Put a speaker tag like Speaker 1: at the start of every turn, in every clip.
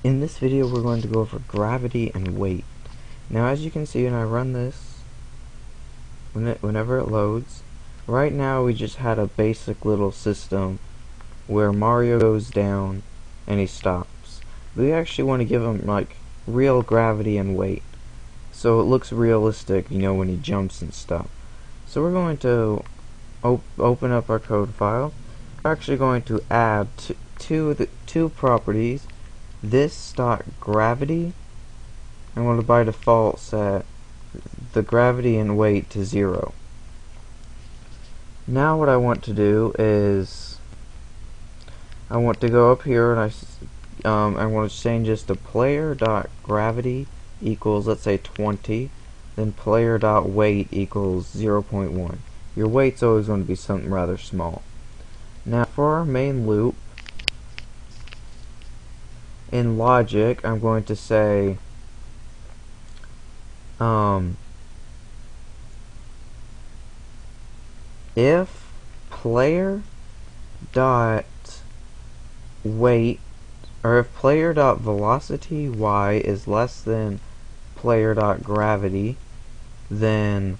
Speaker 1: In this video we're going to go over gravity and weight. Now as you can see when I run this, whenever it loads, right now we just had a basic little system where Mario goes down and he stops. We actually want to give him like real gravity and weight, so it looks realistic, when he jumps and stuff. So we're going to open up our code file. We're actually going to add two properties. This dot gravity, I'm going to by default set the gravity and weight to 0. Now what I want to do is I want to go up here and I want to change this to player dot gravity equals, let's say, 20, then player dot weight equals 0.1. Your weight's always going to be something rather small. Now for our main loop, in logic, I'm going to say if player dot weight, or if player dot velocity y is less than player dot gravity, then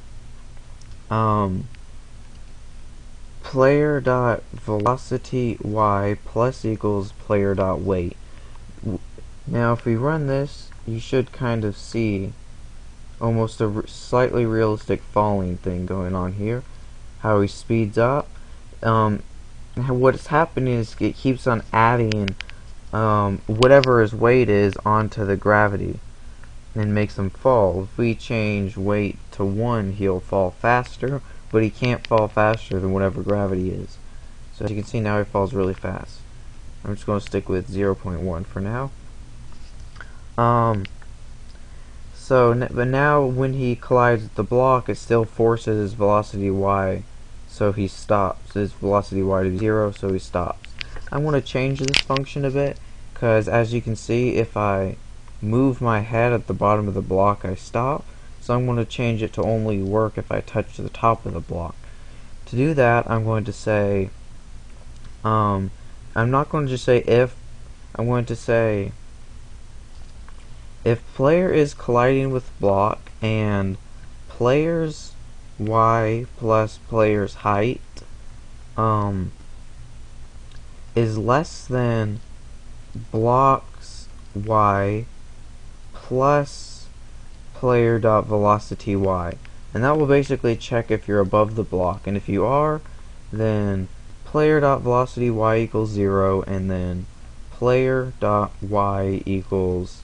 Speaker 1: player dot velocity y plus equals player dot weight. Now if we run this, you should kind of see almost a slightly realistic falling thing going on here. How he speeds up. What's happening is it keeps on adding whatever his weight is onto the gravity and makes him fall. If we change weight to 1, he'll fall faster, but he can't fall faster than whatever gravity is. So as you can see now, he falls really fast. I'm just going to stick with 0.1 for now. But now when he collides with the block, it still forces his velocity y, so he stops. His velocity y to 0, so he stops. I want to change this function a bit, because as you can see, if I move my head at the bottom of the block, I stop. So I'm going to change it to only work if I touch the top of the block. To do that, I'm going to say, I'm not going to just say if, I'm going to say if player is colliding with block and player's y plus player's height is less than block's y plus player dot velocity y, and that will basically check if you're above the block, and if you are, then player dot velocity y equals 0, and then player dot y equals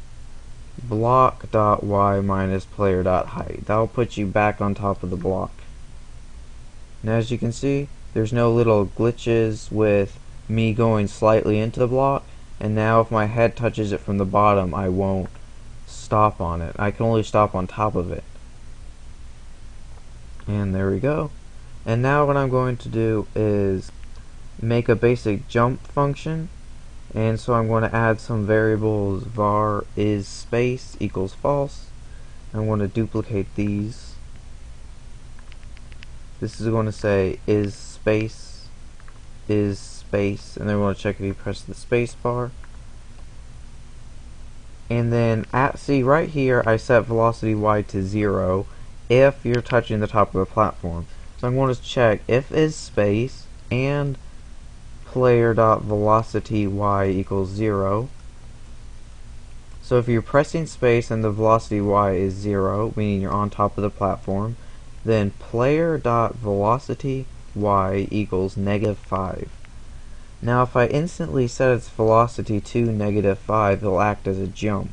Speaker 1: block dot y minus player dot height. That will put you back on top of the block. Now as you can see, there's no little glitches with me going slightly into the block, and now if my head touches it from the bottom, I won't stop on it. I can only stop on top of it. And there we go. And now what I'm going to do is make a basic jump function. And so I'm going to add some variables. Var is space equals false. I'm going to duplicate these. This is going to say is space, and then we're going to check if you press the space bar. And then see right here, I set velocity y to 0 if you're touching the top of the platform. So I'm going to check if is space and player dot velocity y equals 0. So if you're pressing space and the velocity y is 0, meaning you're on top of the platform, then player dot velocity y equals -5. Now if I instantly set its velocity to -5, it'll act as a jump,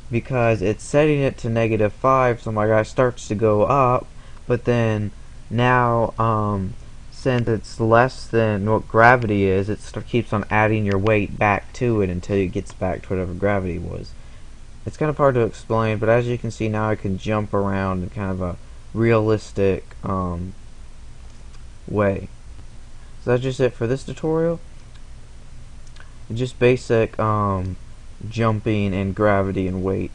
Speaker 1: because it's setting it to -5, so my guy starts to go up, but then now since it's less than what gravity is, it keeps on adding your weight back to it until it gets back to whatever gravity was. It's kind of hard to explain, but as you can see now, I can jump around in kind of a realistic way. So that's just it for this tutorial. Just basic jumping and gravity and weight.